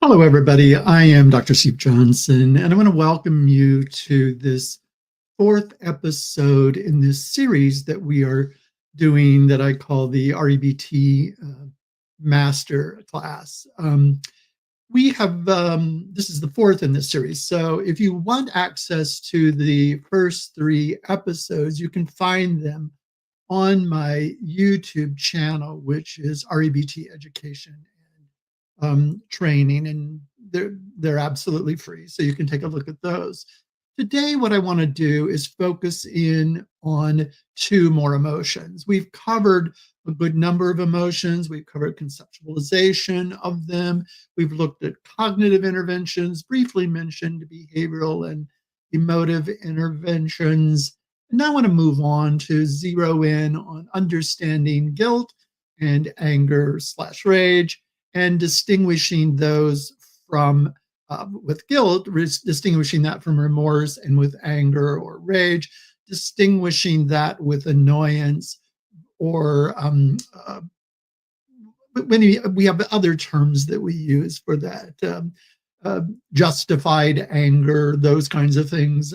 Hello, everybody. I am Dr. Steve Johnson, and I want to welcome you to this fourth episode in this series that we are doing that I call the REBT Master Class. This is the fourth in this series. So if you want access to the first three episodes, you can find them on my YouTube channel, which is REBT Education Training, and they're absolutely free, so you can take a look at those. Today, what I want to do is focus in on two more emotions. We've covered a good number of emotions. We've covered conceptualization of them. We've looked at cognitive interventions, briefly mentioned behavioral and emotive interventions. And now I want to move on to zero in on understanding guilt and anger/rage, and distinguishing those from, with guilt, distinguishing that from remorse, and with anger or rage, distinguishing that with annoyance, or we have other terms that we use for that, justified anger, those kinds of things.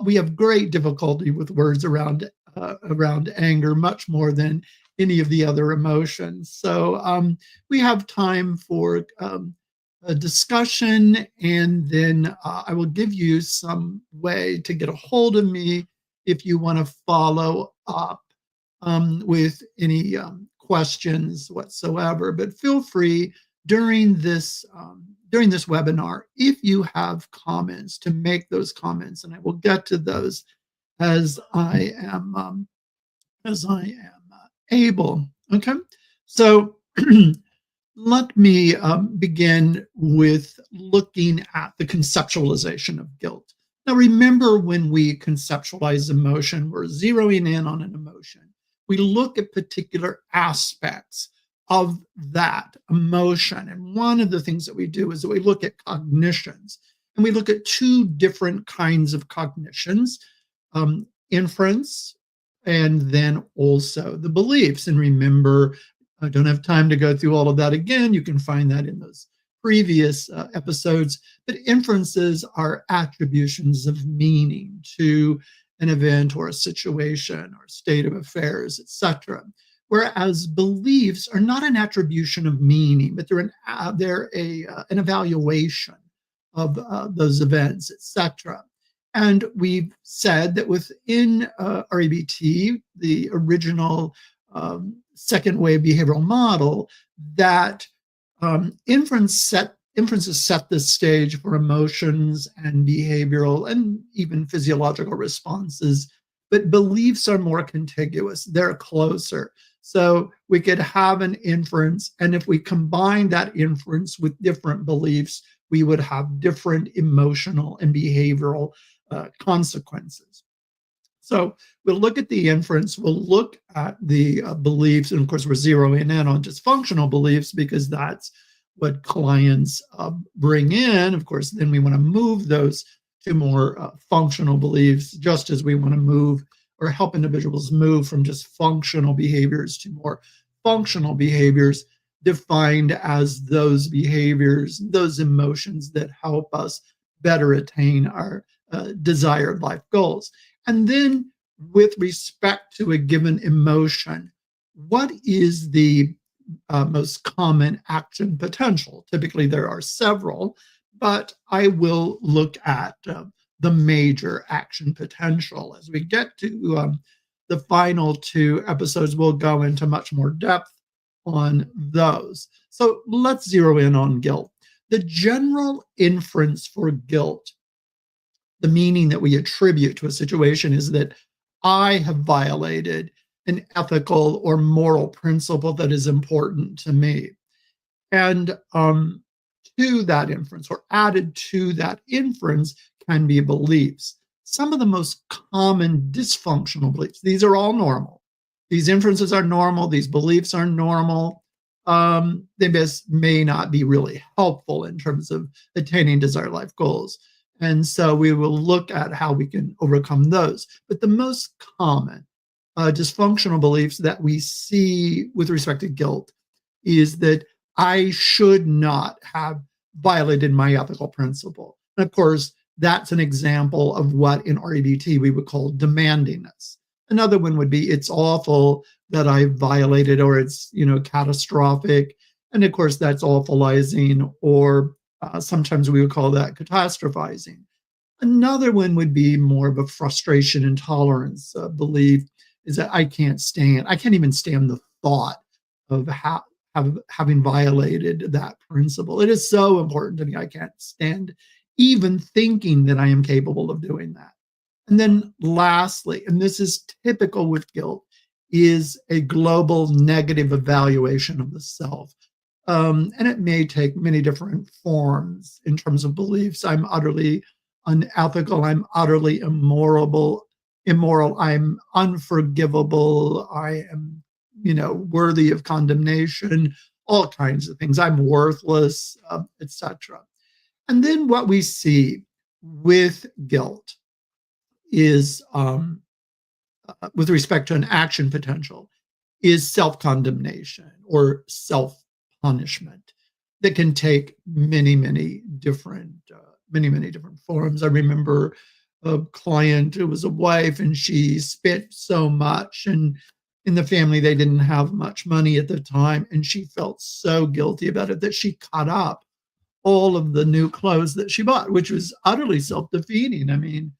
We have great difficulty with words around anger, much more than any of the other emotions. So we have time for a discussion, and then I will give you some way to get a hold of me if you want to follow up with any questions whatsoever. But feel free during this webinar, if you have comments, to make those comments, and I will get to those as I am able. Okay, so let me begin with looking at the conceptualization of guilt. Now, remember, when we conceptualize emotion, we're zeroing in on an emotion. We look at particular aspects of that emotion, and one of the things that we do is that we look at cognitions, and we look at two different kinds of cognitions: inference, and then also the beliefs. And remember, I don't have time to go through all of that again. You can find that in those previous episodes. But inferences are attributions of meaning to an event or a situation or state of affairs, etc. Whereas beliefs are not an attribution of meaning, but they're an evaluation of those events, etc. And we've said that within REBT, the original second wave behavioral model, that inferences set the stage for emotions and behavioral and even physiological responses, but beliefs are more contiguous. They're closer. So we could have an inference, and if we combine that inference with different beliefs, we would have different emotional and behavioral consequences. So we'll look at the inference, we'll look at the beliefs, and of course we're zeroing in on dysfunctional beliefs because that's what clients bring in. Of course, then we want to move those to more functional beliefs, just as we want to move or help individuals move from just functional behaviors to more functional behaviors, defined as those behaviors, those emotions that help us better attain our desired life goals. And then with respect to a given emotion, what is the most common action potential? Typically there are several, but I will look at the major action potential. As we get to the final two episodes, we'll go into much more depth on those. So let's zero in on guilt. The general inference for guilt, the meaning that we attribute to a situation, is that I have violated an ethical or moral principle that is important to me. And to that inference, or added to that inference, can be beliefs. Some of the most common dysfunctional beliefs, these are all normal. These inferences are normal, these beliefs are normal. They may not be really helpful in terms of attaining desired life goals. And so we will look at how we can overcome those. But the most common dysfunctional beliefs that we see with respect to guilt is that I should not have violated my ethical principle. And of course, that's an example of what in REBT we would call demandingness. Another one would be, it's awful that I violated, or it's, catastrophic. And of course, that's awfulizing, or sometimes we would call that catastrophizing. Another one would be more of a frustration intolerance belief, is that I can't even stand the thought of having violated that principle. It is so important to me, I can't stand even thinking that I am capable of doing that. And then lastly, and this is typical with guilt, is a global negative evaluation of the self. And it may take many different forms in terms of beliefs. I'm utterly unethical. I'm utterly immoral. I'm unforgivable. I am, worthy of condemnation, all kinds of things. I'm worthless, etc. And then what we see with guilt is, with respect to an action potential, is self-condemnation or self-punishment that can take many different forms. I remember a client who was a wife, and she spent so much, and in the family they didn't have much money at the time, and she felt so guilty about it that she cut up all of the new clothes that she bought, which was utterly self-defeating. I mean,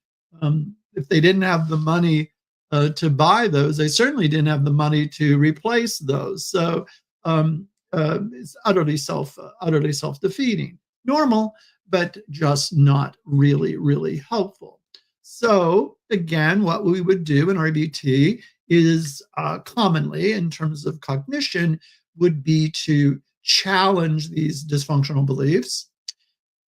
if they didn't have the money to buy those, they certainly didn't have the money to replace those. So it's utterly self-defeating. Normal, but just not really helpful. So again, what we would do in REBT is commonly, in terms of cognition, would be to challenge these dysfunctional beliefs.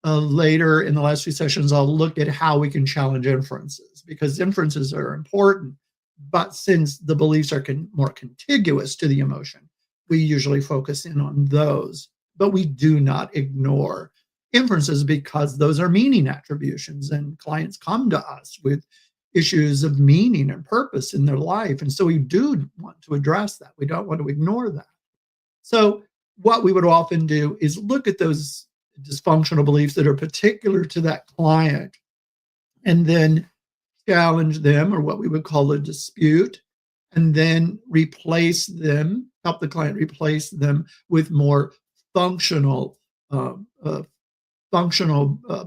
Later in the last few sessions, I'll look at how we can challenge inferences, because inferences are important. But since the beliefs are more contiguous to the emotion, we usually focus in on those. But we do not ignore inferences, because those are meaning attributions, and clients come to us with issues of meaning and purpose in their life. And so we do want to address that. We don't want to ignore that. So what we would often do is look at those dysfunctional beliefs that are particular to that client, and then challenge them, or what we would call a dispute, and then replace them, help the client replace them with more functional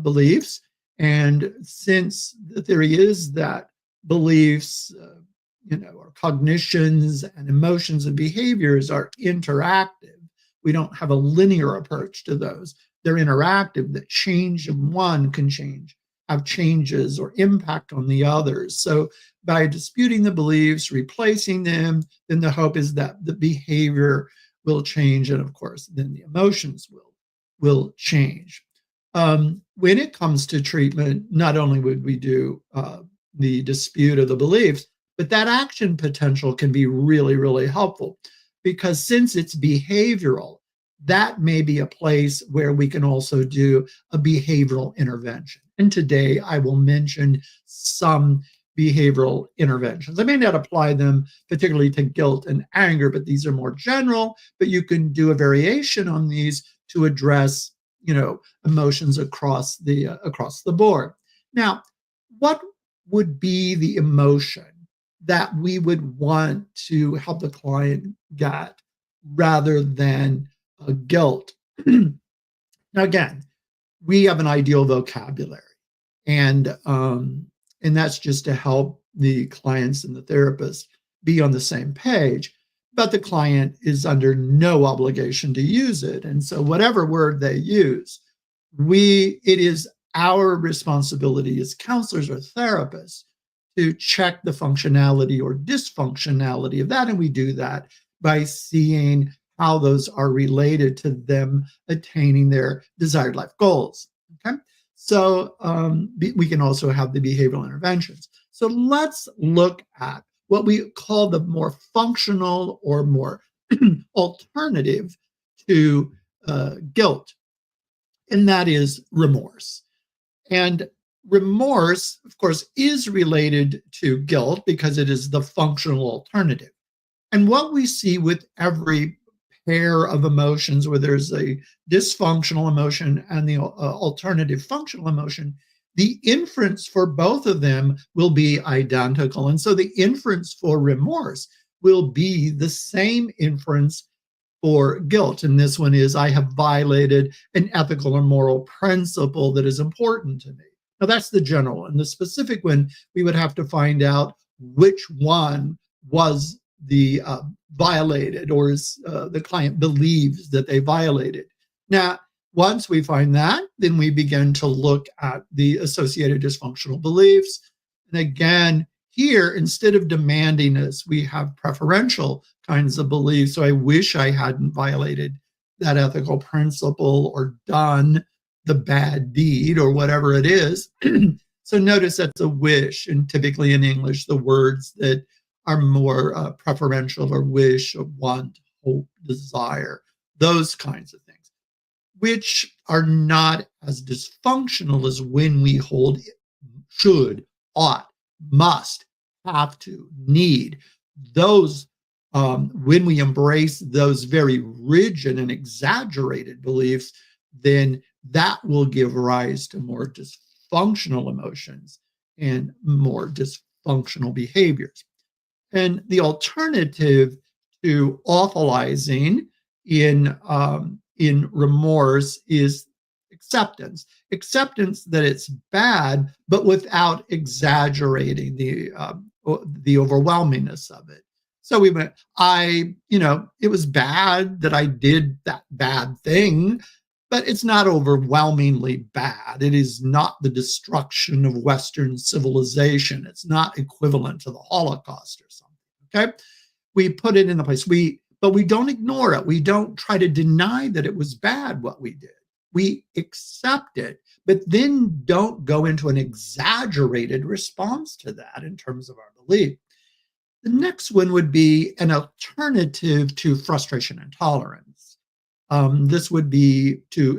beliefs. And since the theory is that beliefs, or cognitions and emotions and behaviors are interactive, we don't have a linear approach to those. They're interactive, that change in one can have changes or impact on the others. So by disputing the beliefs, replacing them, then the hope is that the behavior will change, and of course, then the emotions will change. When it comes to treatment, not only would we do the dispute of the beliefs, but that action potential can be really helpful, because since it's behavioral, that may be a place where we can also do a behavioral intervention. And today I will mention some behavioral interventions. I may not apply them particularly to guilt and anger, but these are more general, but you can do a variation on these to address, emotions across the board. Now, what would be the emotion that we would want to help the client get rather than guilt? Now, again, we have an ideal vocabulary, and that's just to help the clients and the therapist be on the same page. but the client is under no obligation to use it. And so whatever word they use, it is our responsibility as counselors or therapists to check the functionality or dysfunctionality of that. And we do that by seeing how those are related to them attaining their desired life goals. Okay. So we can also have the behavioral interventions. So let's look at what we call the more functional or more alternative to guilt, and that is remorse. And remorse, of course, is related to guilt because it is the functional alternative. And what we see with every pair of emotions, where there's a dysfunctional emotion and the alternative functional emotion, the inference for both of them will be identical. And so the inference for remorse will be the same inference for guilt. And this one is, I have violated an ethical or moral principle that is important to me. Now, that's the general. And the specific one, we would have to find out which one was the violated, or is the client believes that they violated. Now, once we find that, then we begin to look at the associated dysfunctional beliefs. And again, here, instead of demanding this, we have preferential kinds of beliefs. So I wish I hadn't violated that ethical principle or done the bad deed or whatever it is. So notice that's a wish. And typically in English, the words that are more preferential are wish, or want, hope, desire, those kinds of things, which are not as dysfunctional as when we hold should, ought, must, have to, need. Those, when we embrace those very rigid and exaggerated beliefs, then that will give rise to more dysfunctional emotions and more dysfunctional behaviors. And the alternative to awfulizing in remorse is acceptance. Acceptance that it's bad, but without exaggerating the overwhelmingness of it. So we went, it was bad that I did that bad thing, but it's not overwhelmingly bad. It is not the destruction of Western civilization. It's not equivalent to the Holocaust or something, okay? We put it in the place. But we don't ignore it. We don't try to deny that it was bad what we did. We accept it, but then don't go into an exaggerated response to that in terms of our belief. The next one would be an alternative to frustration and tolerance. This would be to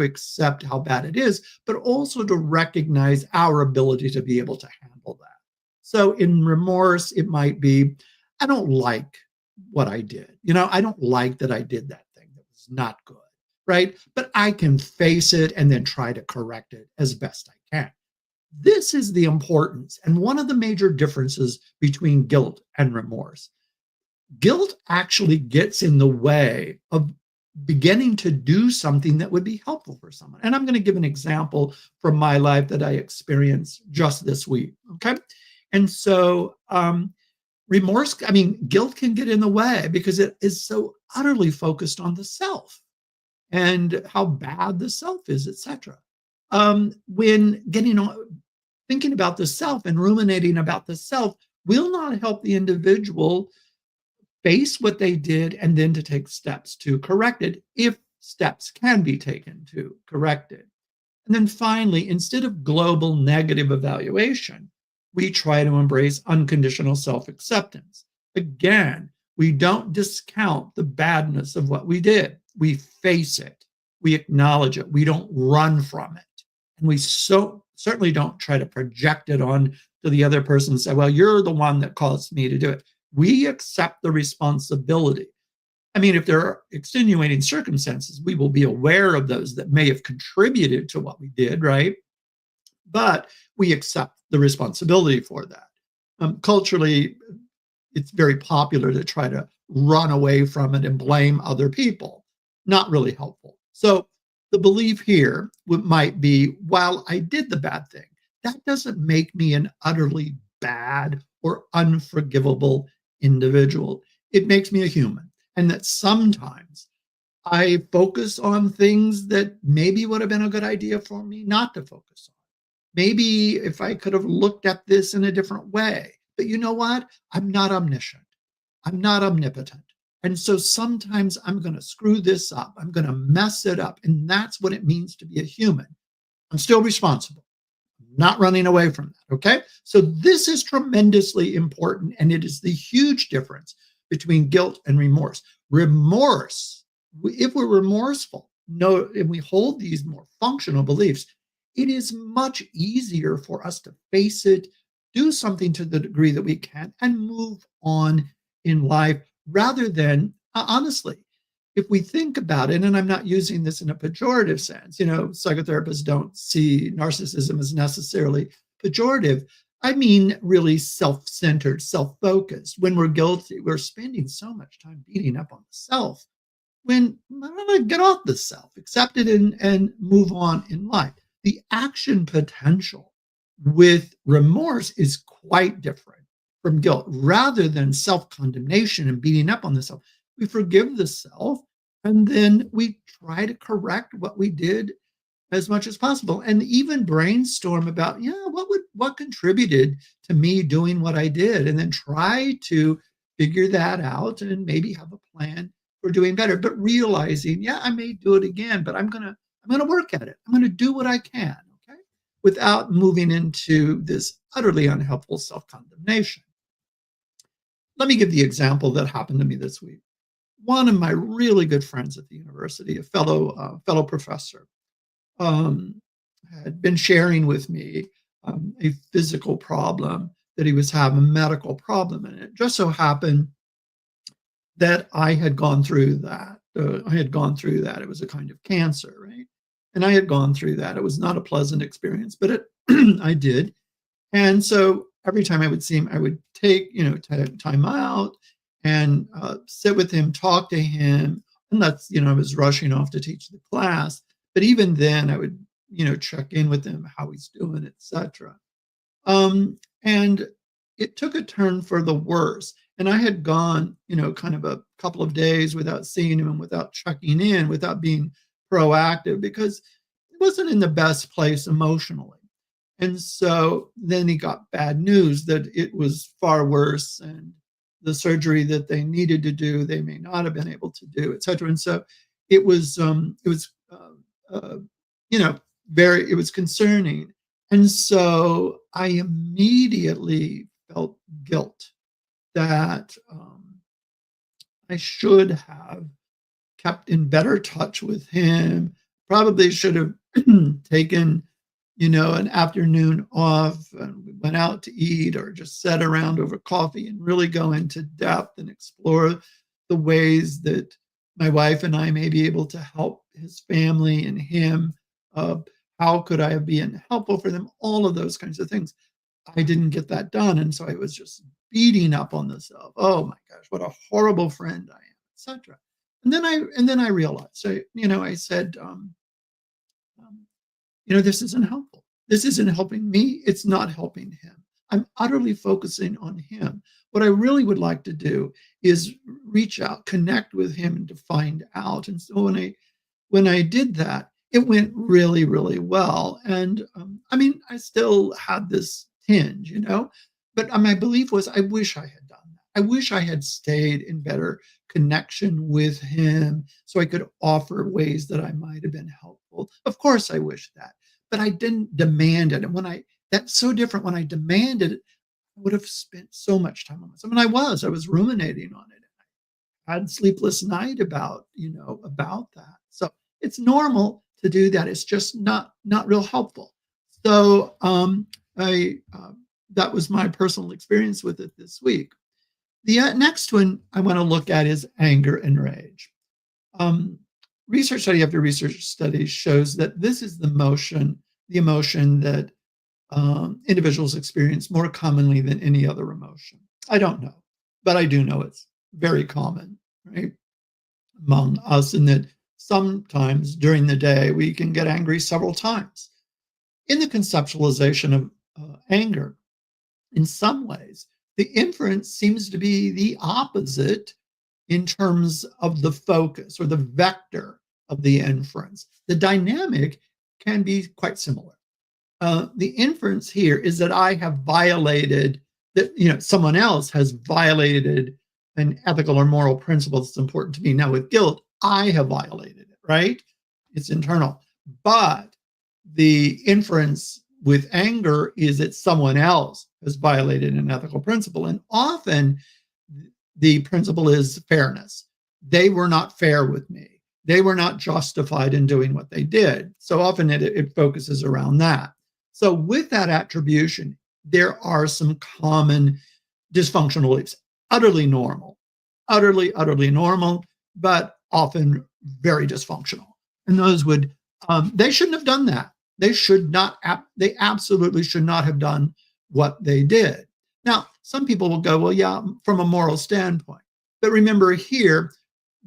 accept how bad it is, but also to recognize our ability to be able to handle that. So in remorse, it might be, I don't like what I did. I don't like that I did that thing that was not good, right? But I can face it and then try to correct it as best I can. This is the importance and one of the major differences between guilt and remorse. Guilt actually gets in the way of beginning to do something that would be helpful for someone. And I'm going to give an example from my life that I experienced just this week, okay? And so guilt can get in the way because it is so utterly focused on the self and how bad the self is, etc. When thinking about the self and ruminating about the self will not help the individual face what they did and then to take steps to correct it, if steps can be taken to correct it. And then finally, instead of global negative evaluation, we try to embrace unconditional self-acceptance. Again, we don't discount the badness of what we did. We face it. We acknowledge it. We don't run from it. And we certainly don't try to project it on to the other person and say, well, you're the one that caused me to do it. We accept the responsibility. If there are extenuating circumstances, we will be aware of those that may have contributed to what we did, right? But we accept the responsibility for that. Culturally, it's very popular to try to run away from it and blame other people. Not really helpful. So the belief here might be, while I did the bad thing, that doesn't make me an utterly bad or unforgivable individual. it makes me a human. And that sometimes I focus on things that maybe would have been a good idea for me not to focus on. Maybe if I could have looked at this in a different way. But you know what? I'm not omniscient. I'm not omnipotent. And so sometimes I'm going to screw this up. I'm going to mess it up. And that's what it means to be a human. I'm still responsible, not running away from that. Okay. So this is tremendously important. And it is the huge difference between guilt and remorse. Remorse, if we're remorseful, no, and we hold these more functional beliefs, it is much easier for us to face it, do something to the degree that we can, and move on in life rather than, honestly, if we think about it, and I'm not using this in a pejorative sense, psychotherapists don't see narcissism as necessarily pejorative. I mean, really self-centered, self-focused. When we're guilty, we're spending so much time beating up on the self when I'm going to get off the self, accept it, and move on in life. The action potential with remorse is quite different from guilt. Rather than self-condemnation and beating up on the self, we forgive the self and then we try to correct what we did as much as possible, and even brainstorm about, what contributed to me doing what I did, and then try to figure that out and maybe have a plan for doing better. But realizing, I may do it again, but I'm gonna work at it. I'm gonna do what I can, okay, without moving into this utterly unhelpful self-condemnation. Let me give the example that happened to me this week. One of my really good friends at the university, a fellow professor, had been sharing with me a physical problem that he was having, a medical problem, and it just so happened that I had gone through that. It was a kind of cancer, right? And I had gone through that. It was not a pleasant experience, but I did. And so every time I would see him, I would take time out and sit with him, talk to him. And I was rushing off to teach the class. But even then, I would, check in with him, how he's doing, etc. And it took a turn for the worse. And I had gone, kind of a couple of days without seeing him and without checking in, without being proactive, because he wasn't in the best place emotionally. And so then he got bad news that it was far worse, and the surgery that they needed to do, they may not have been able to do, etc. And so it was it was concerning. And so I immediately felt guilt that I should have kept in better touch with him, probably should have taken, an afternoon off and we went out to eat or just sat around over coffee and really go into depth and explore the ways that my wife and I may be able to help his family and him. How could I have been helpful for them? All of those kinds of things. I didn't get that done. And so I was just beating up on the self. Oh my gosh, what a horrible friend I am, etc. And then I realized, I said, this isn't helpful. This isn't helping me. It's not helping him. I'm utterly focusing on him. What I really would like to do is reach out, connect with him, and to find out. And so when I did that, it went really, really well. And I still had this tinge, but my belief was, I wish I had done that. I wish I had stayed in better connection with him so I could offer ways that I might have been helpful. Of course, I wish that, but I didn't demand it. And that's so different. When I demanded it, I would have spent so much time on myself. And I was ruminating on it. I had sleepless night about that. So it's normal to do that. It's just not real helpful. So that was my personal experience with it this week. The next one I want to look at is anger and rage. Research study after research study shows that this is the emotion that individuals experience more commonly than any other emotion. I don't know, but I do know it's very common, right, among us, and that sometimes during the day we can get angry several times. In the conceptualization of anger, in some ways, the inference seems to be the opposite in terms of the focus or the vector of the inference. The dynamic can be quite similar. The inference here is that I have violated, that someone else has violated an ethical or moral principle that's important to me. Now with guilt, I have violated it, right? It's internal. But the inference with anger is that someone else has violated an ethical principle. And often the principle is fairness. They were not fair with me. They were not justified in doing what they did. So often it focuses around that. So with that attribution, there are some common dysfunctional beliefs, utterly normal, utterly normal, but often very dysfunctional. And those would, they shouldn't have done that. They absolutely should not have done what they did. Now, some people will go, well, yeah, from a moral standpoint. But remember here,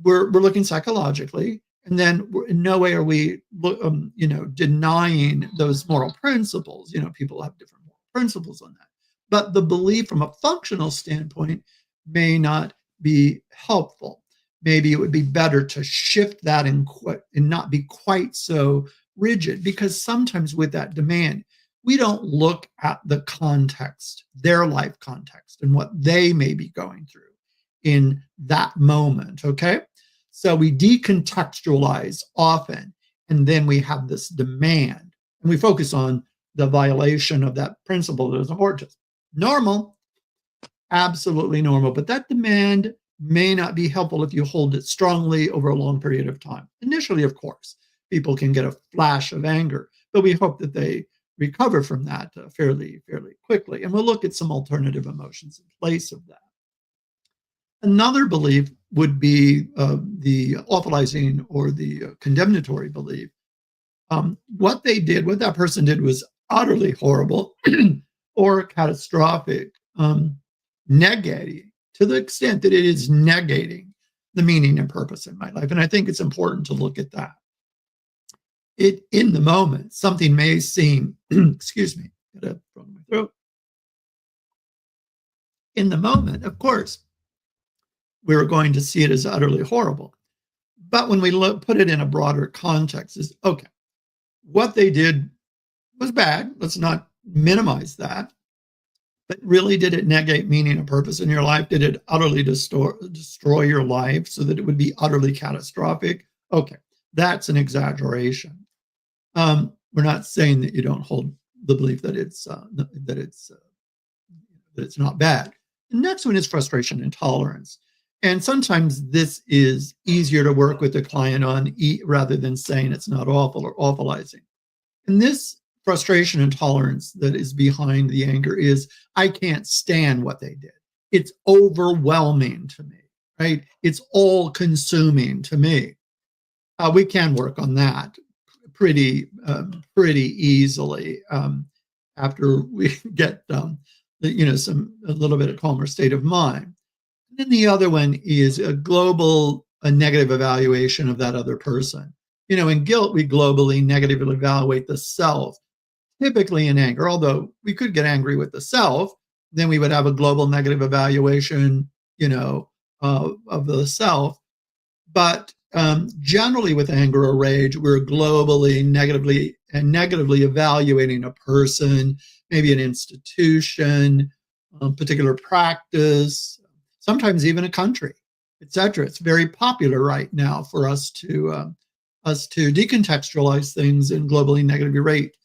we're looking psychologically, and then in no way are we, denying those moral principles. People have different moral principles on that. But the belief from a functional standpoint may not be helpful. Maybe it would be better to shift that and not be quite so rigid, because sometimes with that demand, we don't look at the context, their life context, and what they may be going through in that moment, okay? So we decontextualize often, and then we have this demand, and we focus on the violation of that principle that is important to us. Normal, absolutely normal, but that demand may not be helpful if you hold it strongly over a long period of time. Initially, of course, people can get a flash of anger, but we hope that they recover from that fairly quickly. And we'll look at some alternative emotions in place of that. Another belief would be the awfulizing or the condemnatory belief. What that person did was utterly horrible or catastrophic, negating, to the extent that it is negating the meaning and purpose in my life. And I think it's important to look at that. In the moment, something may seem, excuse me, got a frog in my throat. In the moment, of course, we're going to see it as utterly horrible. But when we put it in a broader context, is okay, what they did was bad. Let's not minimize that. But really, did it negate meaning and purpose in your life? Did it utterly destroy your life so that it would be utterly catastrophic? Okay, that's an exaggeration. We're not saying that you don't hold the belief that it's not bad. The next one is frustration and tolerance. And sometimes this is easier to work with the client on rather than saying it's not awful or awfulizing. And this frustration and tolerance that is behind the anger is, I can't stand what they did. It's overwhelming to me, right? It's all consuming to me. We can work on that pretty easily after we get a little bit of calmer state of mind. And then the other one is a negative evaluation of that other person. In guilt, we globally negatively evaluate the self, typically in anger, although we could get angry with the self, then we would have a global negative evaluation, of the self. But generally with anger or rage, we're globally negatively evaluating a person, maybe an institution, a particular practice, sometimes even a country, etc. It's very popular right now for us to decontextualize things and globally negatively rate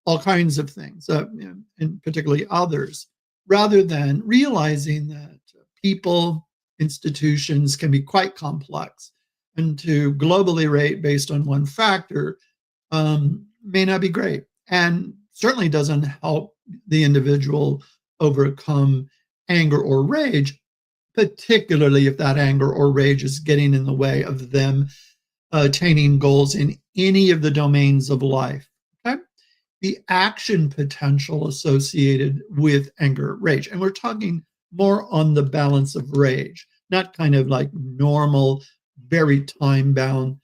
all kinds of things, and particularly others, rather than realizing that people, institutions can be quite complex, and to globally rate based on one factor may not be great, and certainly doesn't help the individual overcome anger or rage, particularly if that anger or rage is getting in the way of them attaining goals in any of the domains of life. Okay? The action potential associated with anger, rage, and we're talking more on the balance of rage, not kind of like normal, very time-bound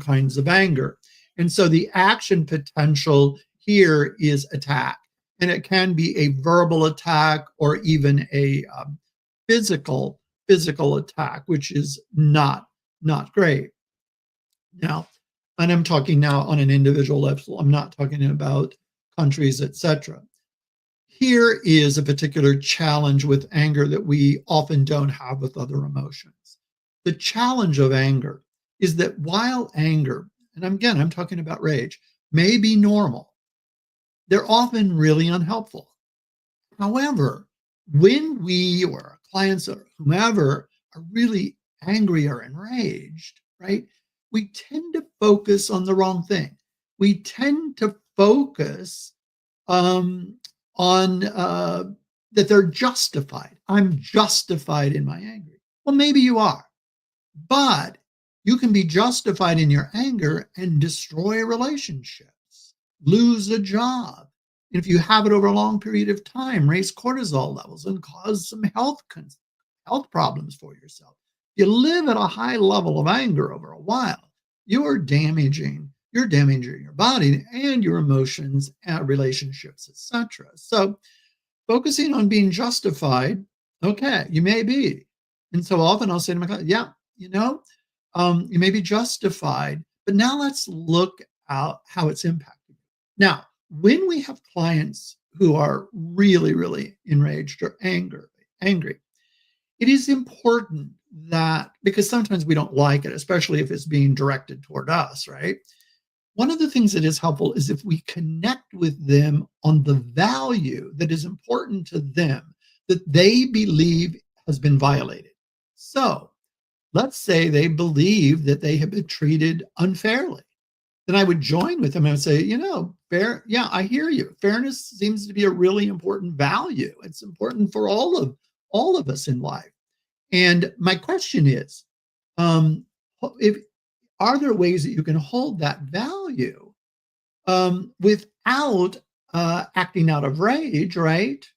kinds of anger. And so the action potential here is attack. And it can be a verbal attack or even a physical physical attack, which is not great. Now, and I'm talking now on an individual level. I'm not talking about countries, etc. Here is a particular challenge with anger that we often don't have with other emotions. The challenge of anger is that while anger, and again, I'm talking about rage, may be normal, they're often really unhelpful. However, when we or our clients or whomever are really angry or enraged, right, we tend to focus on the wrong thing. We tend to focus on that they're justified. I'm justified in my anger. Well, maybe you are, but you can be justified in your anger and destroy relationships, lose a job. And if you have it over a long period of time, raise cortisol levels and cause some health problems for yourself. You live at a high level of anger over a while, you're damaging your body and your emotions, relationships, etc. So focusing on being justified, okay, you may be. And so often I'll say to my client, yeah, you may be justified, but now let's look at how it's impacting you. Now, when we have clients who are really, really enraged or angry, it is important that, because sometimes we don't like it, especially if it's being directed toward us, right? One of the things that is helpful is if we connect with them on the value that is important to them that they believe has been violated. So let's say they believe that they have been treated unfairly. Then I would join with them and I would say, fair, yeah, I hear you. Fairness seems to be a really important value. It's important for all of us in life. And my question is, if are there ways that you can hold that value without acting out of rage, right?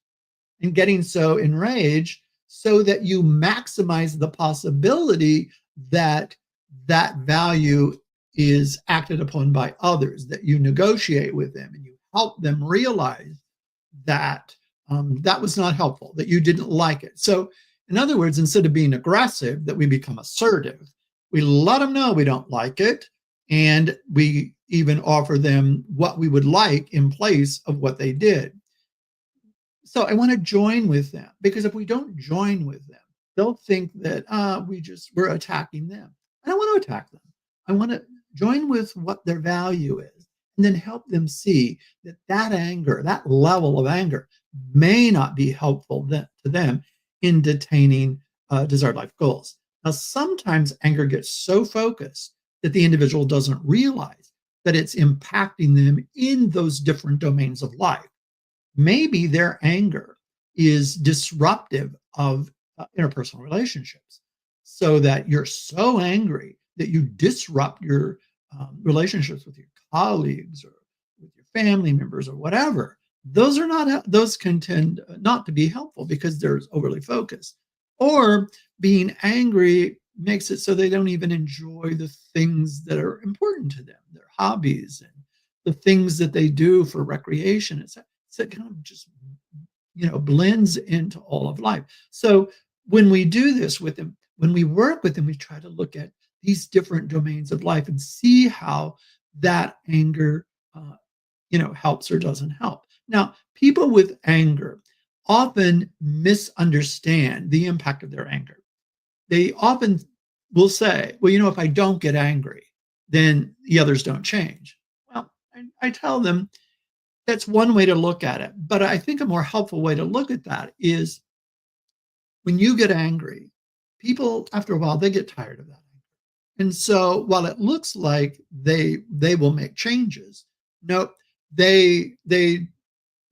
And getting so enraged so that you maximize the possibility that that value is acted upon by others, that you negotiate with them and you help them realize that that was not helpful, that you didn't like it. So in other words, instead of being aggressive, that we become assertive. We let them know we don't like it, and we even offer them what we would like in place of what they did. So I want to join with them, because if we don't join with them, they'll think that we're attacking them. I don't want to attack them. I want to join with what their value is, and then help them see that anger, that level of anger, may not be helpful to them in detaining desired life goals. Now, sometimes anger gets so focused that the individual doesn't realize that it's impacting them in those different domains of life. Maybe their anger is disruptive of interpersonal relationships, so that you're so angry that you disrupt your relationships with your colleagues or with your family members or whatever. Those can tend not to be helpful because they're overly focused. Or being angry makes it so they don't even enjoy the things that are important to them, their hobbies and the things that they do for recreation. So it kind of just, blends into all of life. So when we do this with them, when we work with them, we try to look at these different domains of life and see how that anger, helps or doesn't help. Now, people with anger often misunderstand the impact of their anger. They often will say, well, if I don't get angry, then the others don't change. Well, I tell them that's one way to look at it. But I think a more helpful way to look at that is when you get angry, people, after a while, they get tired of that. And so while it looks like they will make changes, no, they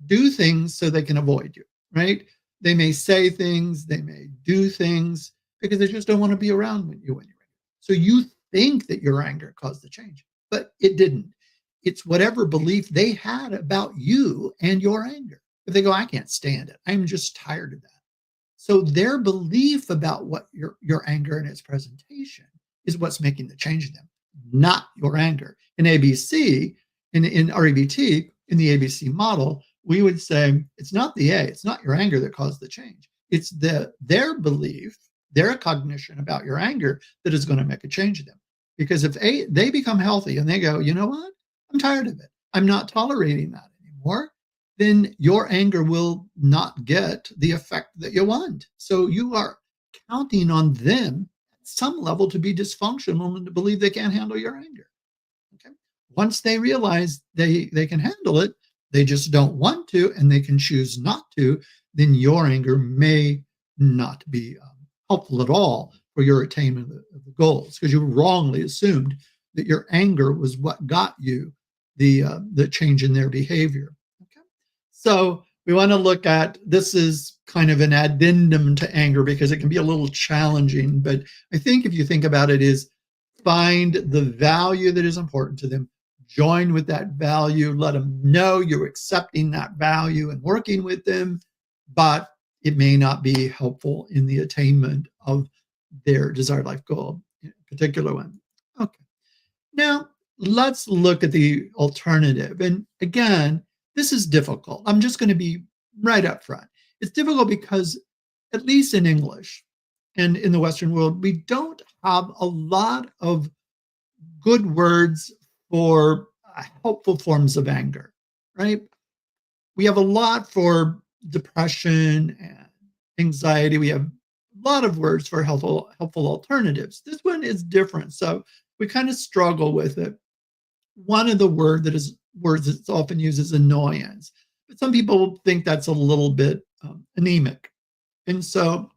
do things so they can avoid you, right? They may say things, they may do things because they just don't want to be around you when you're angry. So you think that your anger caused the change, but it didn't. It's whatever belief they had about you and your anger. If they go, I can't stand it, I'm just tired of that. So their belief about what your anger and its presentation is what's making the change in them, not your anger. In ABC, in REBT, in the ABC model, we would say it's not the A, it's not your anger that caused the change. It's their belief their cognition about your anger that is going to make a change in them. Because if they become healthy and they go, you know what? I'm tired of it. I'm not tolerating that anymore. Then your anger will not get the effect that you want. So you are counting on them at some level to be dysfunctional and to believe they can't handle your anger. Okay. Once they realize they can handle it, they just don't want to, and they can choose not to, then your anger may not be helpful at all for your attainment of the goals, because you wrongly assumed that your anger was what got you the change in their behavior. Okay. So we want to look at, this is kind of an addendum to anger because it can be a little challenging, but I think if you think about it, is find the value that is important to them, join with that value, let them know you're accepting that value and working with them, but it may not be helpful in the attainment of their desired life goal, in a particular one. Okay. Now, let's look at the alternative. And again, this is difficult. I'm just going to be right up front. It's difficult because, at least in English and in the Western world, we don't have a lot of good words for helpful forms of anger, right? We have a lot for depression and anxiety. We have a lot of words for helpful alternatives. This one is different, so we kind of struggle with it. One of the words that's often used is annoyance, but some people think that's a little bit anemic. And so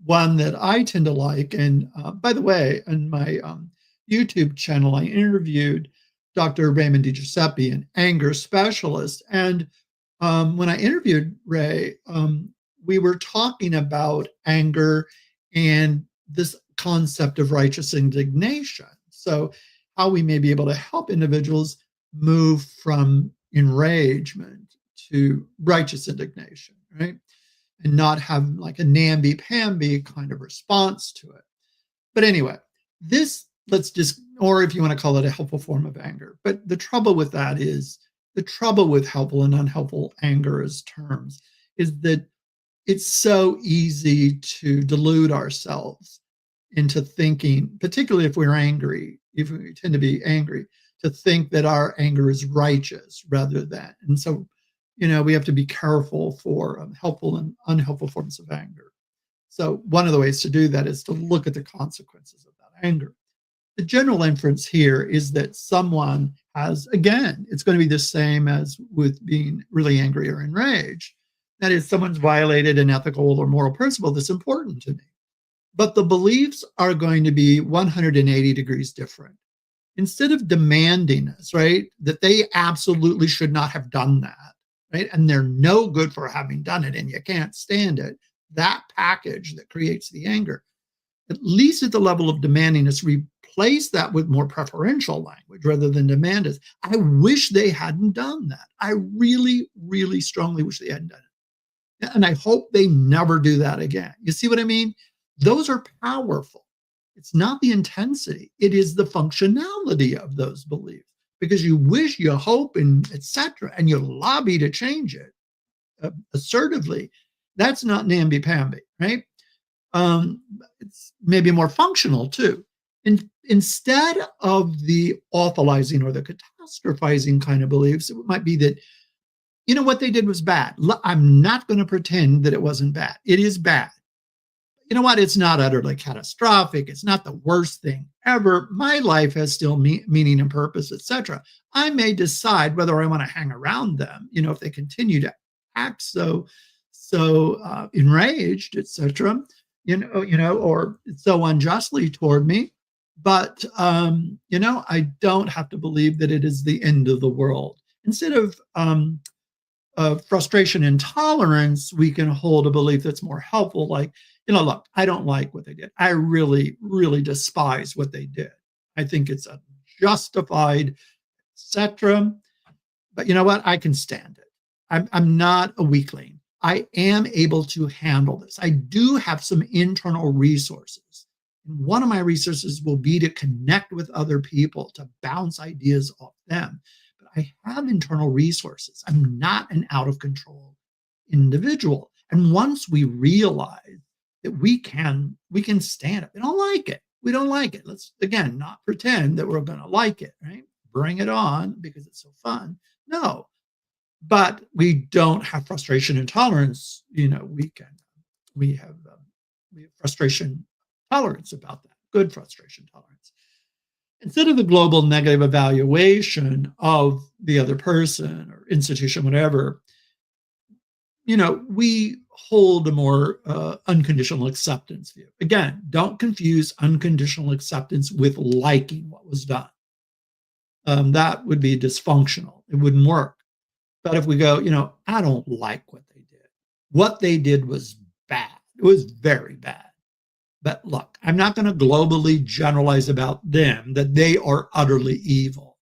one that I tend to like, and by the way, on my YouTube channel, I interviewed Dr. Raymond DiGiuseppe, an anger specialist. And when I interviewed Ray, we were talking about anger and this concept of righteous indignation. So how we may be able to help individuals move from enragement to righteous indignation, right? And not have like a namby-pamby kind of response to it. But anyway, or if you want to call it a helpful form of anger. But the trouble with that is, the trouble with helpful and unhelpful anger as terms is that it's so easy to delude ourselves into thinking, particularly if we're angry, if we tend to be angry, to think that our anger is righteous rather than. And so, we have to be careful for helpful and unhelpful forms of anger. So one of the ways to do that is to look at the consequences of that anger. The general inference here is that someone has, again, it's going to be the same as with being really angry or enraged. That is, someone's violated an ethical or moral principle that's important to me. But the beliefs are going to be 180 degrees different. Instead of demanding this, right, that they absolutely should not have done that, right, and they're no good for having done it and you can't stand it, that package that creates the anger, at least at the level of demanding us, replace that with more preferential language rather than demand us. I wish they hadn't done that. I really, really strongly wish they hadn't done it. And I hope they never do that again. You see what I mean? Those are powerful. It's not the intensity. It is the functionality of those beliefs, because you wish, you hope, and etc., and you lobby to change it assertively. That's not namby-pamby, right? It's maybe more functional too. Instead of the awfulizing or the catastrophizing kind of beliefs, it might be that, what they did was bad. I'm not going to pretend that it wasn't bad. It is bad. You know what? It's not utterly catastrophic. It's not the worst thing ever. My life has still meaning and purpose, etc. I may decide whether I want to hang around them, if they continue to act so enraged, etc., or so unjustly toward me. But, I don't have to believe that it is the end of the world. Instead of frustration and tolerance, we can hold a belief that's more helpful, like, look, I don't like what they did. I really, really despise what they did. I think it's unjustified, etc. But you know what? I can stand it. I'm not a weakling. I am able to handle this. I do have some internal resources. And one of my resources will be to connect with other people, to bounce ideas off them. But I have internal resources. I'm not an out of control individual. And once we realize that we can stand it. We don't like it. We don't like it. Let's again not pretend that we're going to like it, right? Bring it on because it's so fun. No, but we don't have frustration and tolerance. We have we have frustration tolerance about that. Good frustration tolerance. Instead of the global negative evaluation of the other person or institution, whatever, we hold a more unconditional acceptance view. Again, don't confuse unconditional acceptance with liking what was done. That would be dysfunctional. It wouldn't work. But if we go, I don't like what they did. What they did was bad. It was very bad. But look, I'm not going to globally generalize about them that they are utterly evil.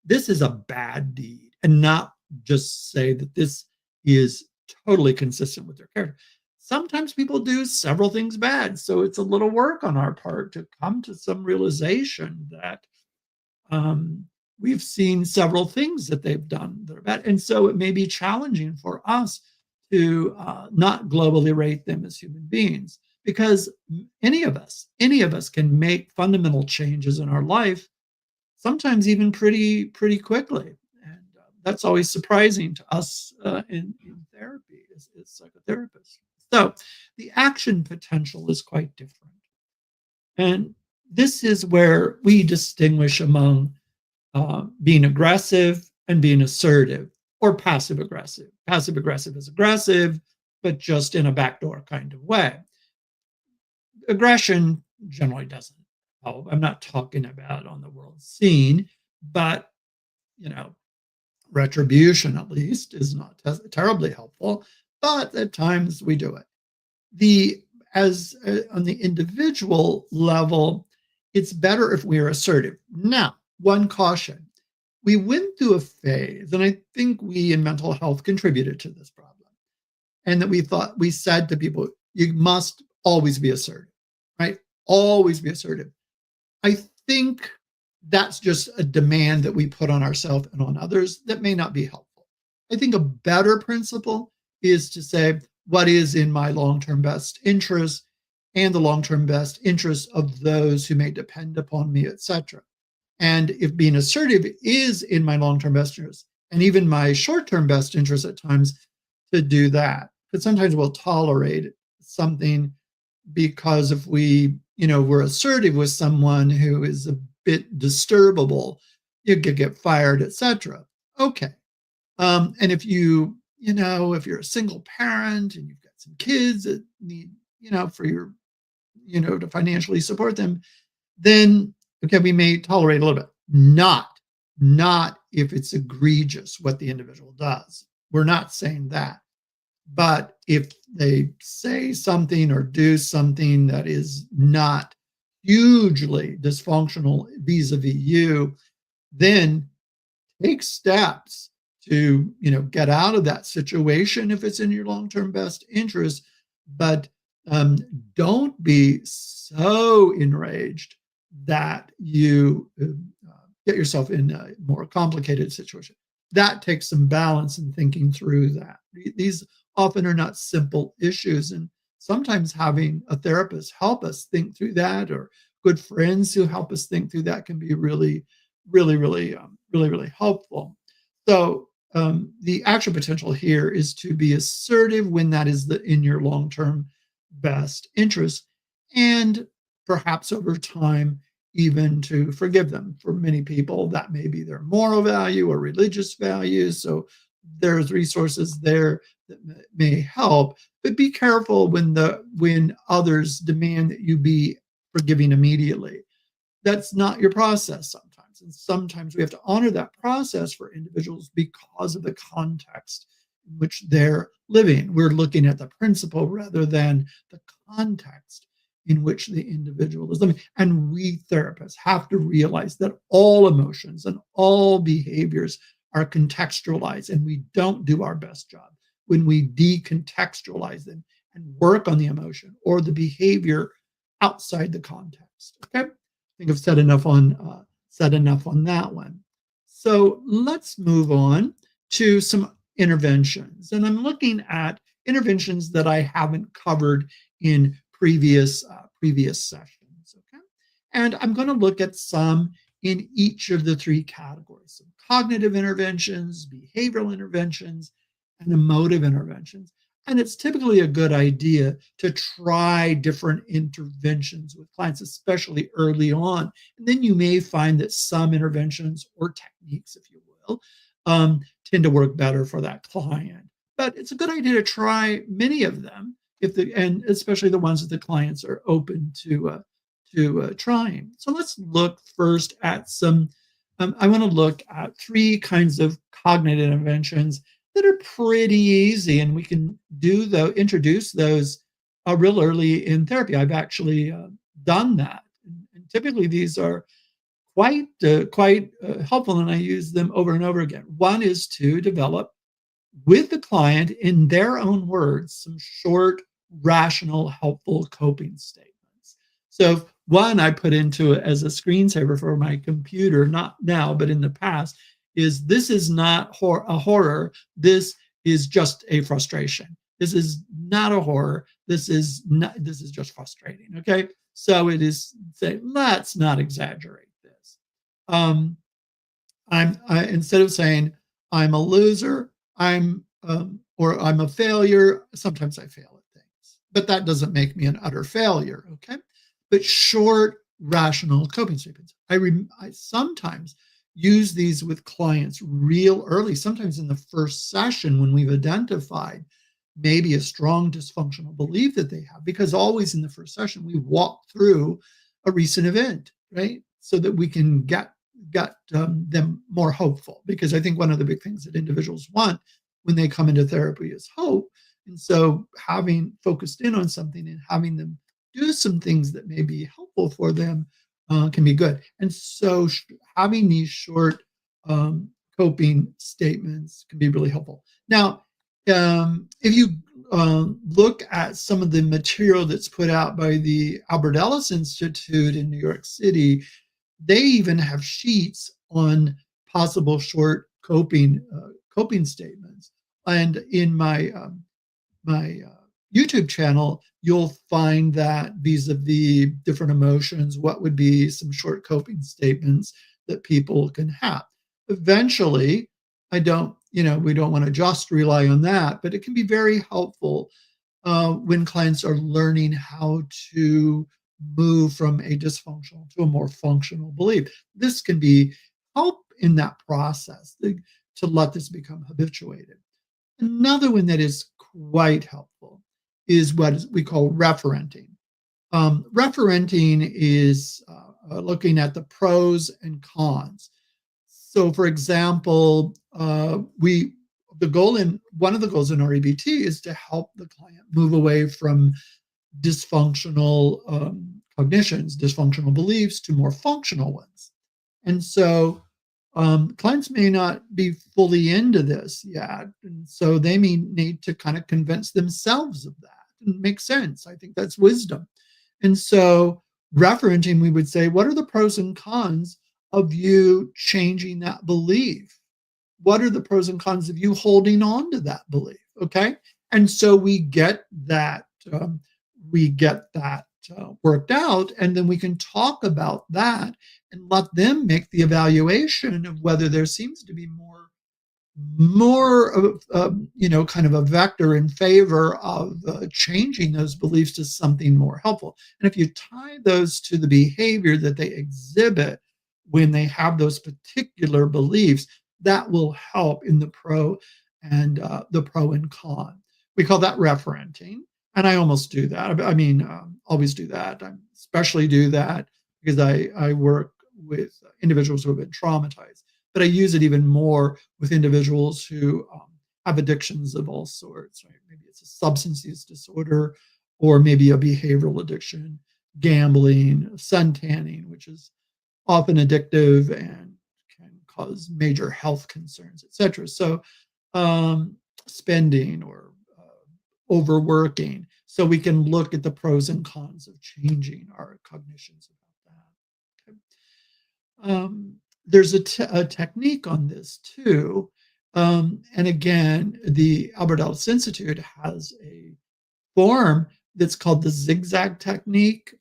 This is a bad deed, and not just say that this is totally consistent with their character. Sometimes people do several things bad, so it's a little work on our part to come to some realization that we've seen several things that they've done that are bad, and so it may be challenging for us to not globally rate them as human beings, because any of us can make fundamental changes in our life, sometimes even pretty quickly. And that's always surprising to us in therapy as psychotherapists. So the action potential is quite different. And this is where we distinguish among being aggressive and being assertive, or passive aggressive. Passive aggressive is aggressive, but just in a backdoor kind of way. Aggression generally doesn't help. I'm not talking about on the world scene, but retribution at least is not terribly helpful. But at times we do it. On the individual level, it's better if we are assertive. Now, one caution: we went through a phase, and I think we in mental health contributed to this problem, and that we said to people, you must always be assertive. Right? Always be assertive. I think that's just a demand that we put on ourselves and on others that may not be helpful. I think a better principle is to say, what is in my long-term best interest and the long-term best interest of those who may depend upon me, etc. And if being assertive is in my long-term best interest and even my short-term best interest at times, to do that. Because sometimes we'll tolerate something because if we're assertive with someone who is a bit disturbable, you could get fired, etc. Okay. And if if you're a single parent and you've got some kids that need, for your, to financially support them, then okay, we may tolerate a little bit. Not if it's egregious what the individual does. We're not saying that. But if they say something or do something that is not hugely dysfunctional vis-a-vis you, then take steps to, get out of that situation if it's in your long-term best interest. But don't be so enraged that you get yourself in a more complicated situation. That takes some balance in thinking through that. These often are not simple issues, and sometimes having a therapist help us think through that, or good friends who help us think through that, can be really helpful. So the action potential here is to be assertive when that is in your long-term best interest, and perhaps over time even to forgive them. For many people, that may be their moral value or religious values. So there's resources there that may help, but be careful when others demand that you be forgiving immediately. That's not your process sometimes. And sometimes we have to honor that process for individuals because of the context in which they're living. We're looking at the principle rather than the context in which the individual is living. And we therapists have to realize that all emotions and all behaviors are contextualized, and we don't do our best job when we decontextualize them and work on the emotion or the behavior outside the context. Okay, I think I've said enough on that one. So let's move on to some interventions, and I'm looking at interventions that I haven't covered in previous sessions. Okay, and I'm going to look at some in each of the three categories: so cognitive interventions, behavioral interventions, and emotive interventions. And it's typically a good idea to try different interventions with clients, especially early on. And then you may find that some interventions or techniques, if you will, tend to work better for that client. But it's a good idea to try many of them, and especially the ones that the clients are open to trying. So let's look first at some. I want to look at three kinds of cognitive interventions that are pretty easy, and we can introduce those real early in therapy. I've actually done that, and typically these are quite helpful, and I use them over and over again. One is to develop with the client, in their own words, some short, rational, helpful coping statements. So one I put into it as a screensaver for my computer, not now, but in the past, is this is not a horror. This is just a frustration. This is not a horror. This is just frustrating. Okay. So it is say, let's not exaggerate this. Instead of saying I'm a loser, or I'm a failure. Sometimes I fail at things, but that doesn't make me an utter failure. Okay, but short, rational coping statements. I sometimes use these with clients real early, sometimes in the first session when we've identified maybe a strong dysfunctional belief that they have, because always in the first session we walk through a recent event, right? So that we can get them more hopeful, because I think one of the big things that individuals want when they come into therapy is hope. And so having focused in on something and having them do some things that may be helpful for them can be good. And so having these short coping statements can be really helpful. Now, if you look at some of the material that's put out by the Albert Ellis Institute in New York City, they even have sheets on possible short coping statements. And in my YouTube channel, you'll find that vis-a-vis different emotions, what would be some short coping statements that people can have. Eventually, we don't want to just rely on that, but it can be very helpful when clients are learning how to move from a dysfunctional to a more functional belief. This can be help in that process to let this become habituated. Another one that is quite helpful is what we call referenting. Referenting is looking at the pros and cons. So, for example, one of the goals in REBT is to help the client move away from dysfunctional cognitions, dysfunctional beliefs, to more functional ones. And so clients may not be fully into this yet. And so they may need to kind of convince themselves of that. It makes sense. I think that's wisdom. And so referencing, we would say, what are the pros and cons of you changing that belief? What are the pros and cons of you holding on to that belief? Okay. And so we get that worked out, and then we can talk about that and let them make the evaluation of whether there seems to be more of kind of a vector in favor of changing those beliefs to something more helpful. And if you tie those to the behavior that they exhibit when they have those particular beliefs, that will help in the pro and con. We call that referenting. And I almost do that. I mean, always do that. I especially do that because I work with individuals who have been traumatized. But I use it even more with individuals who have addictions of all sorts. Right? Maybe it's a substance use disorder, or maybe a behavioral addiction, gambling, sun tanning, which is often addictive and can cause major health concerns, etc. So spending or overworking, so we can look at the pros and cons of changing our cognitions about that. Okay. There's a technique on this too. And again, the Albert Ellis Institute has a form that's called the zigzag technique.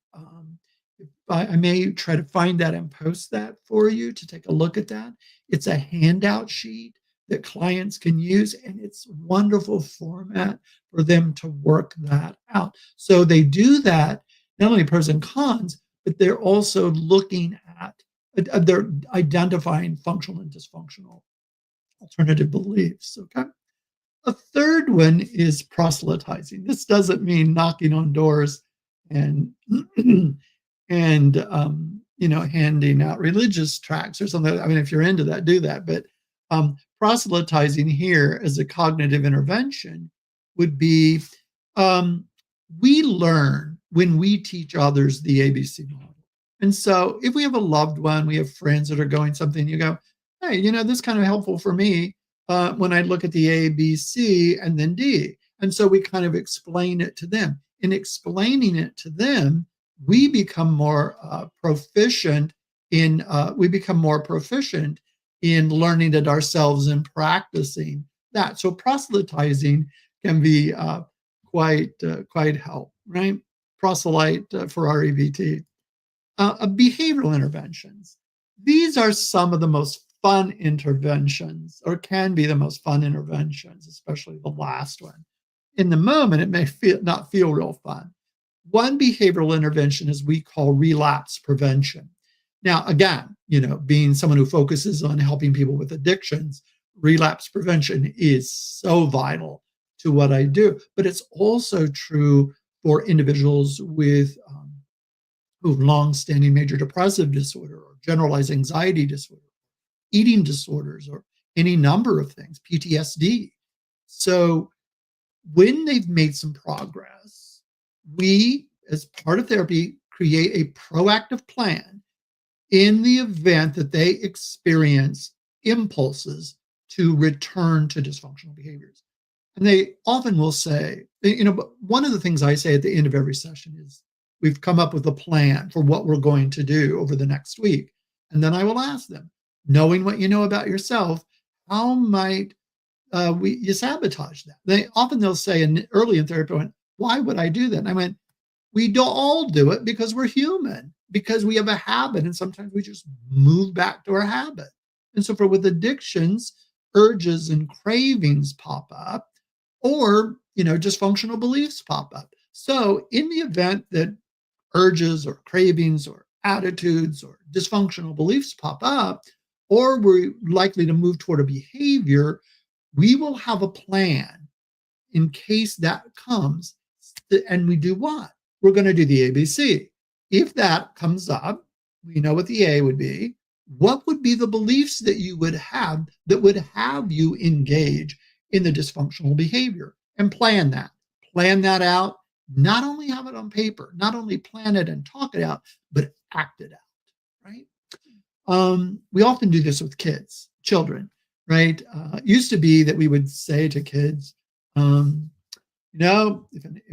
I may try to find that and post that for you to take a look at that. It's a handout sheet that clients can use, and it's wonderful format for them to work that out. So they do that, not only pros and cons, but they're also looking at, they're identifying functional and dysfunctional alternative beliefs. Okay. A third one is proselytizing. This doesn't mean knocking on doors and handing out religious tracts or something. I mean, if you're into that, do that. But proselytizing here as a cognitive intervention would be, we learn when we teach others the ABC model. And so if we have a loved one, we have friends that are going something, you go, hey, this is kind of helpful for me when I look at the A, B, C, and then D. And so we kind of explain it to them. In explaining it to them, we become more proficient in learning it ourselves and practicing that. So proselytizing can be quite help, right? Proselyte for REBT. Behavioral interventions. These are some of the most fun interventions, or can be the most fun interventions, especially the last one. In the moment, it may not feel real fun. One behavioral intervention is we call relapse prevention. Now, again, being someone who focuses on helping people with addictions, relapse prevention is so vital to what I do. But it's also true for individuals with who have long-standing major depressive disorder or generalized anxiety disorder, eating disorders, or any number of things, PTSD. So when they've made some progress, we, as part of therapy, create a proactive plan in the event that they experience impulses to return to dysfunctional behaviors. And they often will say, but one of the things I say at the end of every session is, we've come up with a plan for what we're going to do over the next week. And then I will ask them, knowing what you know about yourself, how might you sabotage that? They'll say early in therapy, why would I do that? And I went, we don't all do it because we're human, because we have a habit, and sometimes we just move back to our habit. And so with addictions, urges and cravings pop up, or dysfunctional beliefs pop up. So in the event that urges or cravings or attitudes or dysfunctional beliefs pop up, or we're likely to move toward a behavior, we will have a plan in case that comes. And we do what? We're going to do the ABC. If that comes up, we know what the A would be. What would be the beliefs that you would have that would have you engage in the dysfunctional behavior? And plan that. Plan that out. Not only have it on paper, not only plan it and talk it out, but act it out, right? We often do this with children, right? It used to be that we would say to kids, if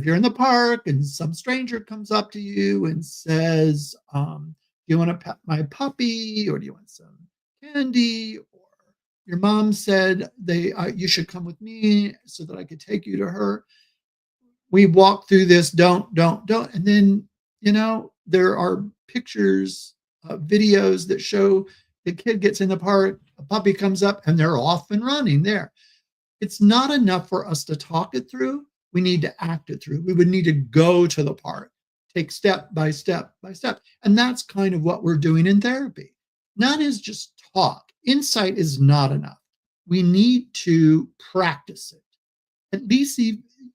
you're in the park and some stranger comes up to you and says, do you want to pet my puppy, or do you want some candy? Or your mom said you should come with me so that I could take you to her. We walk through this, don't. And then, there are pictures, videos that show the kid gets in the park, a puppy comes up, and they're off and running there. It's not enough for us to talk it through. We need to act it through. We would need to go to the park, take step by step by step. And that's kind of what we're doing in therapy. Not is just talk. Insight is not enough. We need to practice it. At least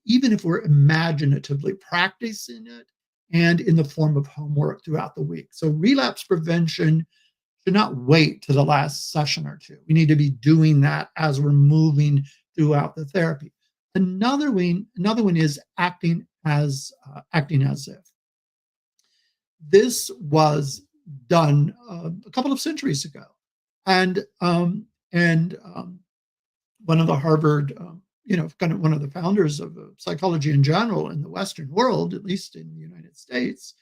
even if we're imaginatively practicing it, and in the form of homework throughout the week. So relapse prevention should not wait to the last session or two. We need to be doing that as we're moving throughout the therapy. Another one is acting as if. This was done a couple of centuries ago, and one of the Harvard, kind of one of the founders of psychology in general in the Western world, at least in the United States,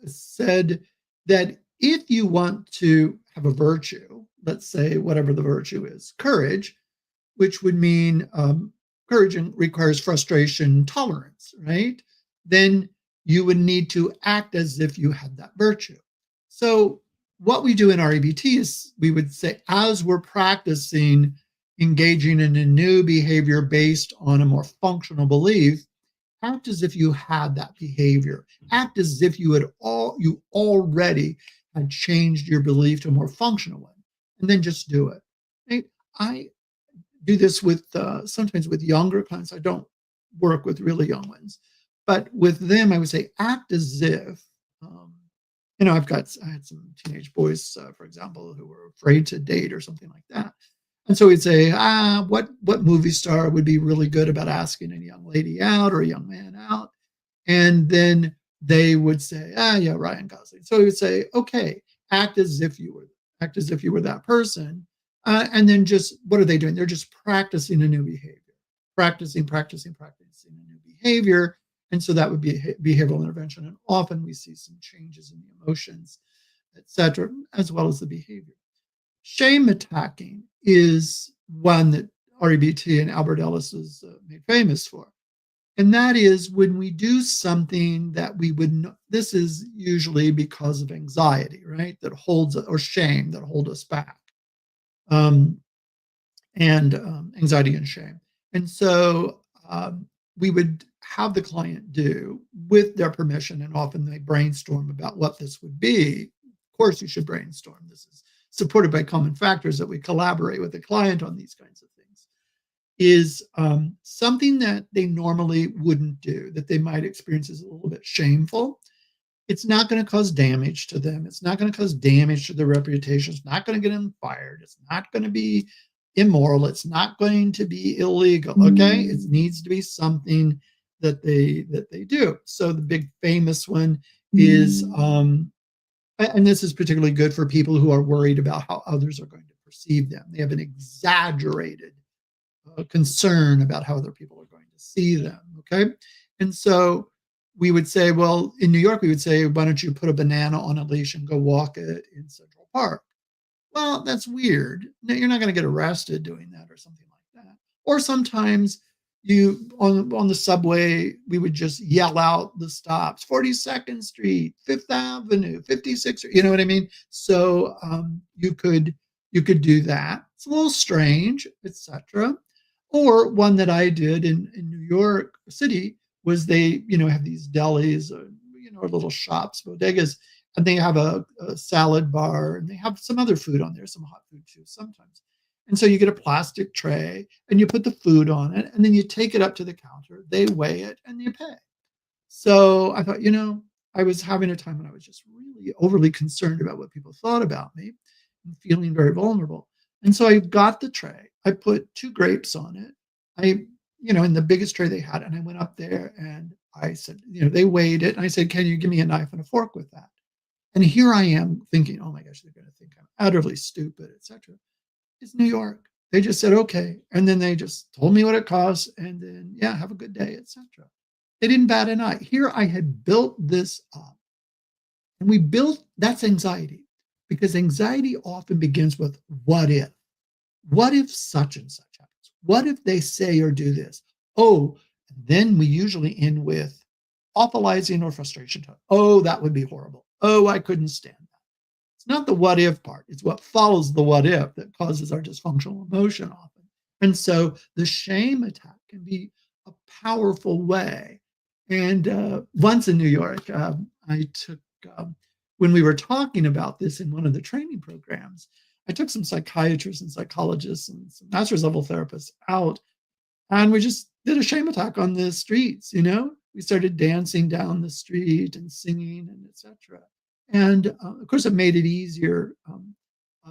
said that if you want to have a virtue, let's say whatever the virtue is, courage, which would mean courage requires frustration tolerance, right? Then you would need to act as if you had that virtue. So, what we do in REBT is we would say, as we're practicing engaging in a new behavior based on a more functional belief, act as if you had that behavior. Act as if you already had changed your belief to a more functional one, and then just do it. Right? I do this with sometimes with younger clients. I don't work with really young ones, but with them, I would say act as if. Um, I had some teenage boys, for example, who were afraid to date or something like that. And so we'd say, what movie star would be really good about asking a young lady out or a young man out? And then they would say, yeah, Ryan Gosling. So we would say, okay, act as if you were, act as if you were that person. And then just, what are they doing? They're just practicing a new behavior, practicing a new behavior. And so that would be a behavioral intervention. And often we see some changes in the emotions, et cetera, as well as the behavior. Shame attacking is one that REBT and Albert Ellis is made famous for. And that is when we do something that we would not, this is usually because of anxiety, right? That holds, or shame that hold us back. Um, and Anxiety and shame. And so we would have the client do, with their permission, and often they brainstorm about what this would be. Of course, you should brainstorm. This is supported by common factors, that we collaborate with the client on these kinds of things, is something that they normally wouldn't do, that they might experience as a little bit shameful. It's not going to cause damage to them. It's not going to cause damage to their reputation. It's not going to get them fired. It's not going to be immoral. It's not going to be illegal. Okay, it needs to be something that they do. So the big famous one is, and this is particularly good for people who are worried about how others are going to perceive them. They have an exaggerated concern about how other people are going to see them. Okay, and so we would say, well, in New York, we would say, why don't you put a banana on a leash and go walk it in Central Park? Well, that's weird. No, you're not going to get arrested doing that or something like that. Or sometimes you on the subway, we would just yell out the stops: 42nd Street, Fifth Avenue, 56th. You know what I mean? So you could do that. It's a little strange, etc. Or one that I did in New York City was, they have these delis, or little shops, bodegas, and they have a salad bar, and they have some other food on there, some hot food too sometimes. And so you get a plastic tray and you put the food on it, and then you take it up to the counter, they weigh it, and you pay. So I thought, I was having a time when I was just really overly concerned about what people thought about me and feeling very vulnerable. And so I got the tray, I put 2 grapes on it. In the biggest tray they had, and I went up there and I said, they weighed it, and I said, can you give me a knife and a fork with that? And here I am thinking, oh my gosh, they're going to think I'm utterly stupid, etc. It's New York. They just said, okay. And then they just told me what it costs, and then, yeah, have a good day, etc. They didn't bat an eye. Here I had built this up. And that's anxiety, because anxiety often begins with what if? What if such and such happens? What if they say or do this? Oh, then we usually end with awfulizing or frustration. Oh, that would be horrible. Oh, I couldn't stand that. It's not the what if part. It's what follows the what if that causes our dysfunctional emotion often. And so the shame attack can be a powerful way. And once in New York, I took, when we were talking about this in one of the training programs, I took some psychiatrists and psychologists and some master's level therapists out, and we just did a shame attack on the streets. We started dancing down the street and singing, and etc. And of course, it made it easier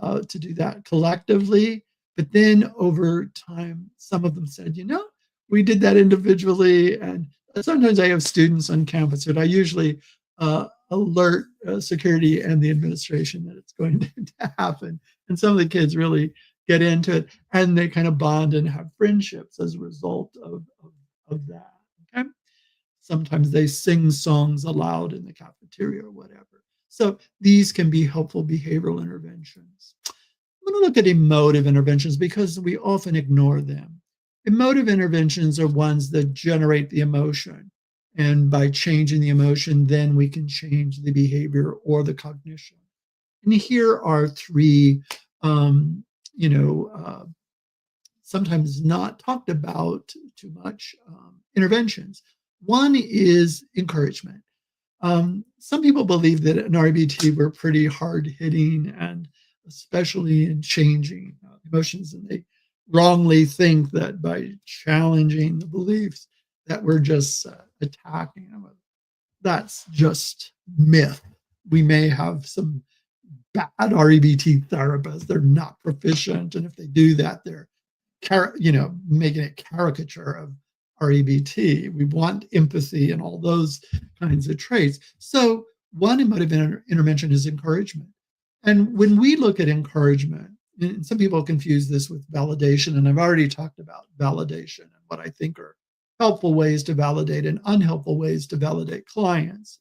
to do that collectively. But then over time, some of them said, we did that individually. And sometimes I have students on campus, but I usually alert security and the administration that it's going to happen. And some of the kids really get into it, and they kind of bond and have friendships as a result of that. Okay. Sometimes they sing songs aloud in the cafeteria or whatever. So these can be helpful behavioral interventions. I'm going to look at emotive interventions because we often ignore them. Emotive interventions are ones that generate the emotion. And by changing the emotion, then we can change the behavior or the cognition. And here are three, um, you know, sometimes not talked about too much interventions. One is encouragement. Some people believe that in REBT we're pretty hard hitting and especially in changing emotions, and they wrongly think that by challenging the beliefs that we're just attacking them. That's just myth. We may have some bad REBT therapists. They're not proficient, and if they do that, they're making it caricature of REBT. We want empathy and all those kinds of traits. So one emotive intervention is encouragement. And when we look at encouragement, and some people confuse this with validation, and I've already talked about validation and what I think are helpful ways to validate and unhelpful ways to validate clients.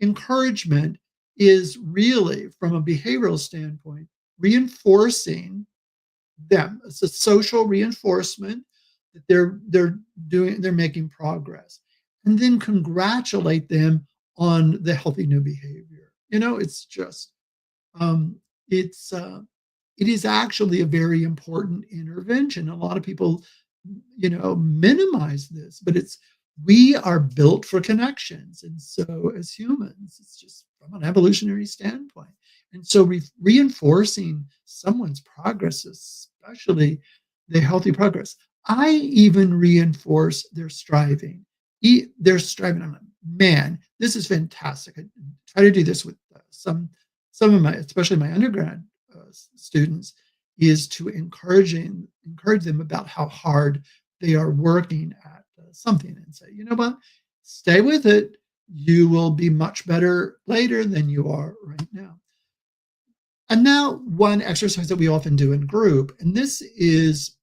Encouragement is really, from a behavioral standpoint, reinforcing them. It's a social reinforcement that they're making progress, and then congratulate them on the healthy new behavior. It's just um, it's it is actually a very important intervention. A lot of people, minimize this, but we are built for connections, and so as humans, it's just from an evolutionary standpoint. And so reinforcing someone's progress, especially the healthy progress. I even reinforce their striving. Their striving. I'm like, man, this is fantastic. I try to do this with some of my, especially my undergrad students, is to encourage them about how hard they are working at something, and say, you know what, stay with it. You will be much better later than you are right now. And now one exercise that we often do in group, and this is,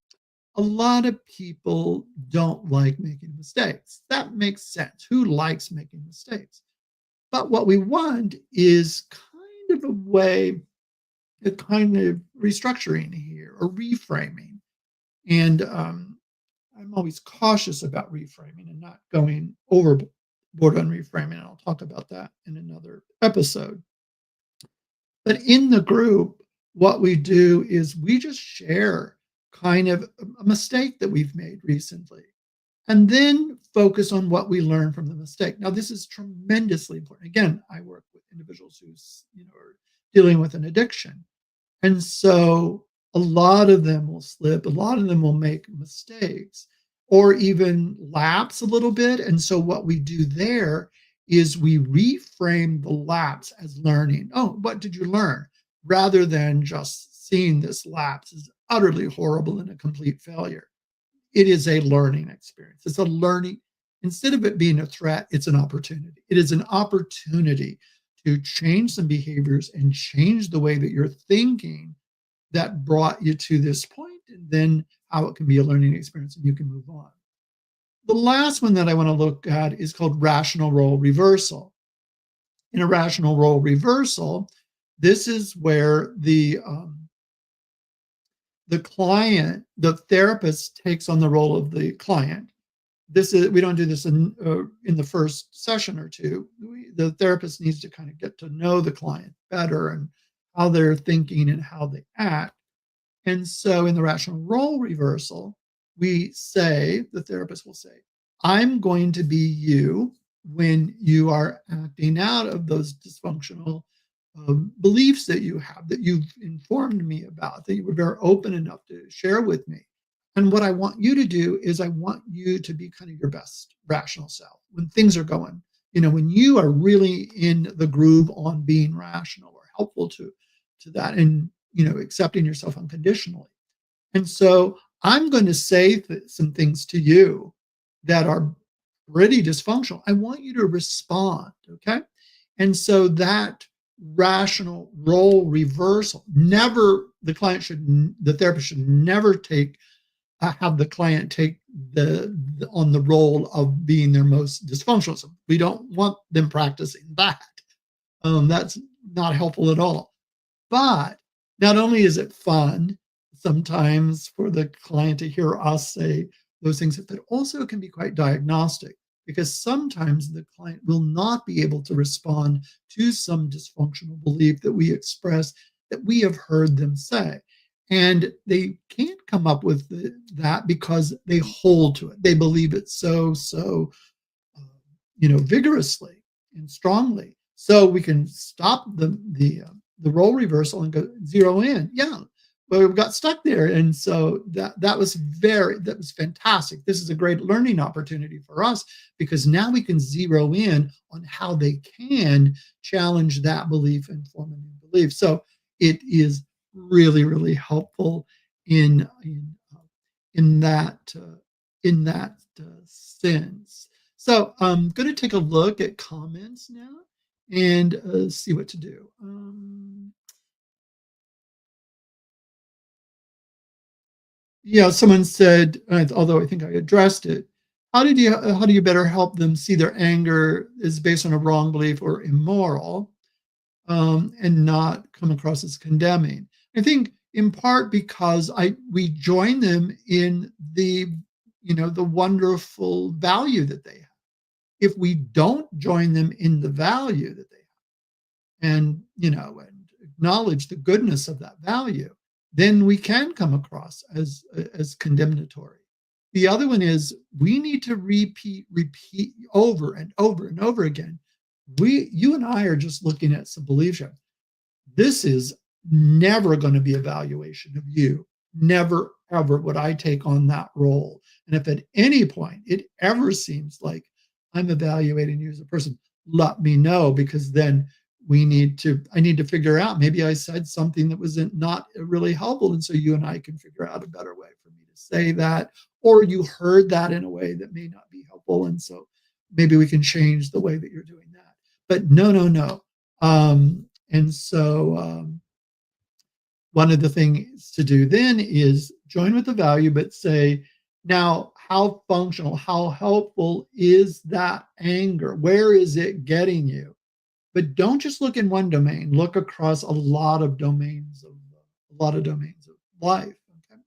a lot of people don't like making mistakes. That makes sense. Who likes making mistakes? But what we want is kind of a way, a kind of restructuring here or reframing. And I'm always cautious about reframing and not going overboard on reframing. And I'll talk about that in another episode. But in the group, what we do is we just share kind of a mistake that we've made recently, and then focus on what we learned from the mistake. Now, this is tremendously important. Again, I work with individuals who, are dealing with an addiction. And so a lot of them will slip, a lot of them will make mistakes or even lapse a little bit. And so what we do there is we reframe the lapse as learning. Oh, what did you learn? Rather than just seeing this lapse as utterly horrible and a complete failure. It is a learning experience. It's a learning, instead of it being a threat, it's an opportunity. It is an opportunity to change some behaviors and change the way that you're thinking that brought you to this point, and then how it can be a learning experience and you can move on. The last one that I want to look at is called rational role reversal. In a rational role reversal, this is where the client, the therapist, takes on the role of the client. We don't do this in the first session or two. The therapist needs to kind of get to know the client better and how they're thinking and how they act. And so in the rational role reversal, the therapist will say, I'm going to be you when you are acting out of those dysfunctional beliefs that you have, that you've informed me about, that you were very open enough to share with me. And what I want you to do is I want you to be kind of your best rational self when things are going, when you are really in the groove on being rational or helpful to that, and, accepting yourself unconditionally. And so I'm going to say some things to you that are pretty dysfunctional. I want you to respond. Okay. And so that rational role reversal, the therapist should never have the client take on the role of being their most dysfunctional. So we don't want them practicing that. That's not helpful at all. But not only is it fun sometimes for the client to hear us say those things, but also it can be quite diagnostic because sometimes the client will not be able to respond to some dysfunctional belief that we express that we have heard them say. And they can't come up with that because they hold to it. They believe it uh, vigorously and strongly. So we can stop the role reversal and go zero in. Yeah, but we got stuck there, and so that was fantastic. This is a great learning opportunity for us because now we can zero in on how they can challenge that belief and form a new belief. So it is really, really helpful in that sense. So I'm going to take a look at comments now and see what to do. Yeah, someone said, although I think I addressed it, how do you better help them see their anger is based on a wrong belief or immoral, and not come across as condemning? I think in part because we join them in the wonderful value that they have. If we don't join them in the value that they have and acknowledge the goodness of that value, then we can come across as condemnatory. The other one is we need to repeat over and over and over again. You and I are just looking at some belief. This is never going to be a valuation of you. Never, ever would I take on that role. And if at any point it ever seems like I'm evaluating you as a person, let me know, because then I need to figure out, maybe I said something that was not really helpful. And so you and I can figure out a better way for me to say that, or you heard that in a way that may not be helpful. And so maybe we can change the way that you're doing that. But no, no, no. And so one of the things to do then is join with the value, but say, now, how functional, how helpful is that anger? Where is it getting you? But don't just look in one domain. Look across a lot of domains of life. Okay.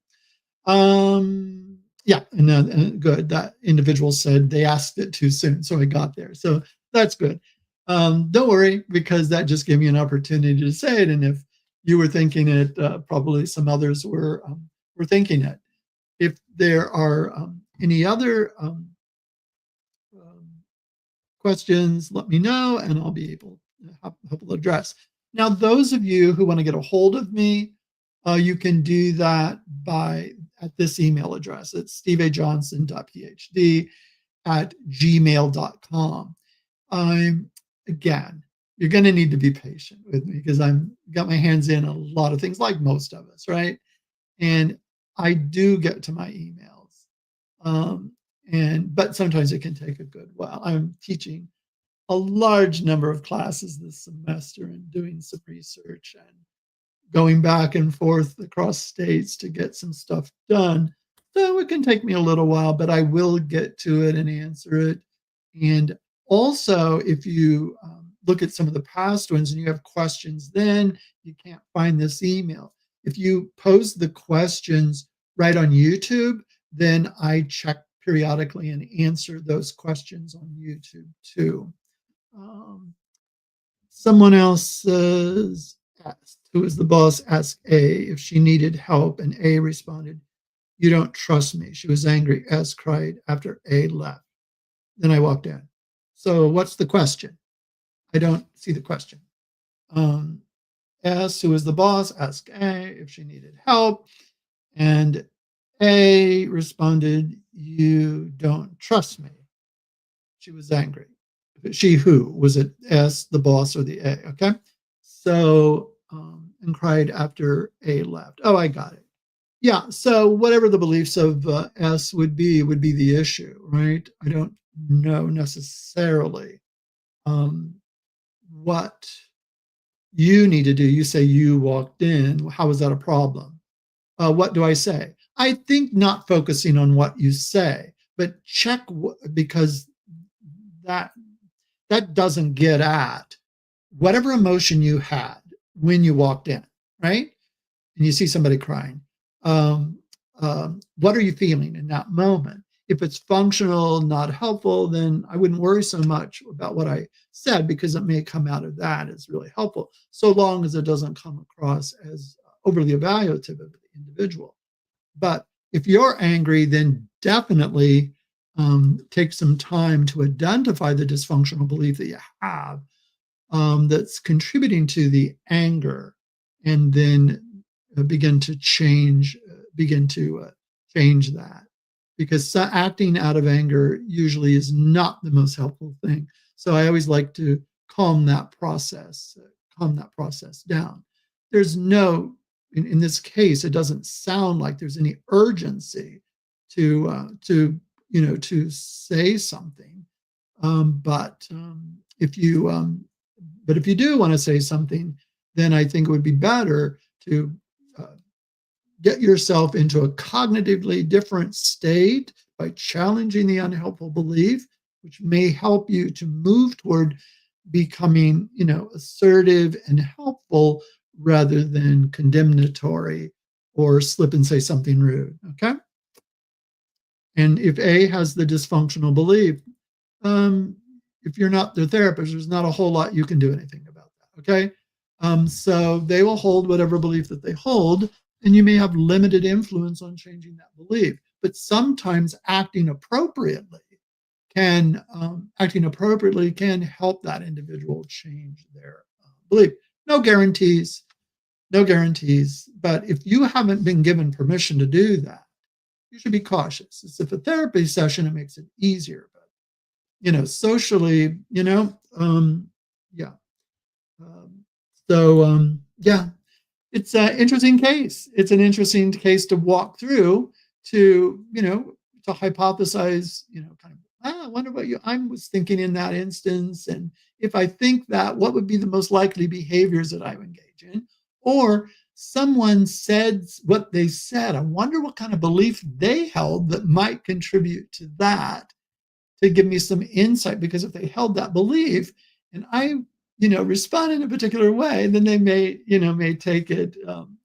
Yeah, and good. That individual said they asked it too soon, so I got there. So that's good. Don't worry, because that just gave me an opportunity to say it. And if you were thinking it, probably some others were thinking it. If there are any other um, questions, let me know, and I'll be able to address. Now, those of you who want to get a hold of me, you can do that at this email address. It's steveajohnson.phd@gmail.com. Again, you're going to need to be patient with me because I'm got my hands in a lot of things, like most of us, right? And I do get to my emails, but sometimes it can take a good while. I'm teaching a large number of classes this semester and doing some research and going back and forth across states to get some stuff done. So it can take me a little while, but I will get to it and answer it. And also, if you look at some of the past ones and you have questions, then you can't find this email. If you pose the questions right on YouTube, then I check periodically and answer those questions on YouTube too. Someone else asked, who is the boss, asked A if she needed help, and A responded, "You don't trust me." She was angry. S cried after A left. Then I walked in. So what's the question? I don't see the question. Um, S, who is the boss, asked A if she needed help, and A responded, "You don't trust me." She was angry. She who? Was it S, the boss, or the A? Okay. So, and cried after A left. Oh, I got it. Yeah. So whatever the beliefs of S would be the issue, right? I don't know necessarily what you need to do. You say you walked in. How is that a problem? What do I say? I think not focusing on what you say, but check because that doesn't get at whatever emotion you had when you walked in, right? And you see somebody crying. What are you feeling in that moment? If it's functional, not helpful, then I wouldn't worry so much about what I said because it may come out of that as really helpful, so long as it doesn't come across as overly evaluative of the individual. But if you're angry, then definitely take some time to identify the dysfunctional belief that you have that's contributing to the anger, and then begin to change that, because acting out of anger usually is not the most helpful thing. So I always like to calm that process down. There's no, in this case, it doesn't sound like there's any urgency to say something. If you but if you do want to say something, then I think it would be better to uh, get yourself into a cognitively different state by challenging the unhelpful belief, which may help you to move toward becoming, assertive and helpful rather than condemnatory or slip and say something rude. Okay. And if A has the dysfunctional belief, um, if you're not their therapist, there's not a whole lot you can do anything about that. Okay. So they will hold whatever belief that they hold, and you may have limited influence on changing that belief. But sometimes acting appropriately can help that individual change their belief. No guarantees, no guarantees. But if you haven't been given permission to do that, you should be cautious. It's if a therapy session, it makes it easier. But socially, yeah. Um, yeah, it's an interesting case. It's an interesting case to walk through to hypothesize, kind of, I wonder what I was thinking in that instance. And if I think that, what would be the most likely behaviors that I would engage in? Or someone said what they said. I wonder what kind of belief they held that might contribute to that, to give me some insight, because if they held that belief and I, respond in a particular way, then they may take it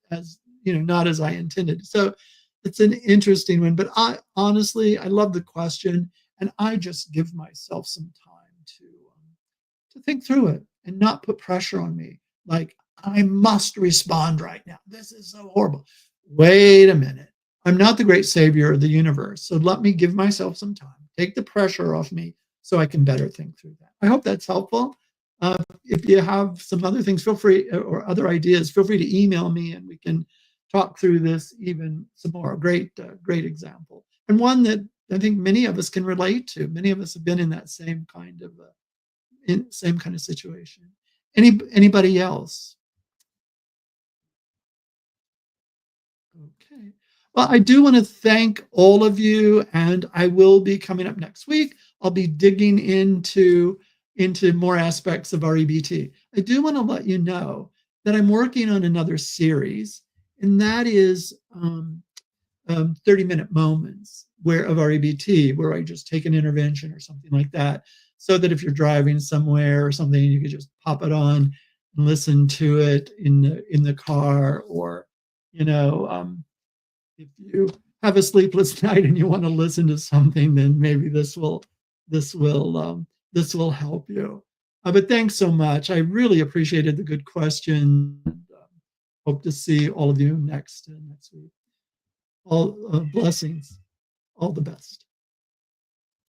as, not as I intended. So it's an interesting one, but I love the question, and I just give myself some time to think through it and not put pressure on me. Like, I must respond right now. This is so horrible. Wait a minute. I'm not the great savior of the universe. So let me give myself some time, take the pressure off me so I can better think through that. I hope that's helpful. If you have some other things, feel free, or other ideas, feel free to email me and we can talk through this even some more. Great example. And one that I think many of us can relate to. Many of us have been in that same kind of situation. Anybody else? Okay. Well, I do want to thank all of you, and I will be coming up next week. I'll be digging into more aspects of REBT. I do want to let you know that I'm working on another series, and that is 30-minute moments of REBT, where I just take an intervention or something like that, so that if you're driving somewhere or something, you could just pop it on and listen to it in the car, or if you have a sleepless night and you want to listen to something, then maybe this will help you. But thanks so much. I really appreciated the good question. Hope to see all of you next week. All blessings. All the best.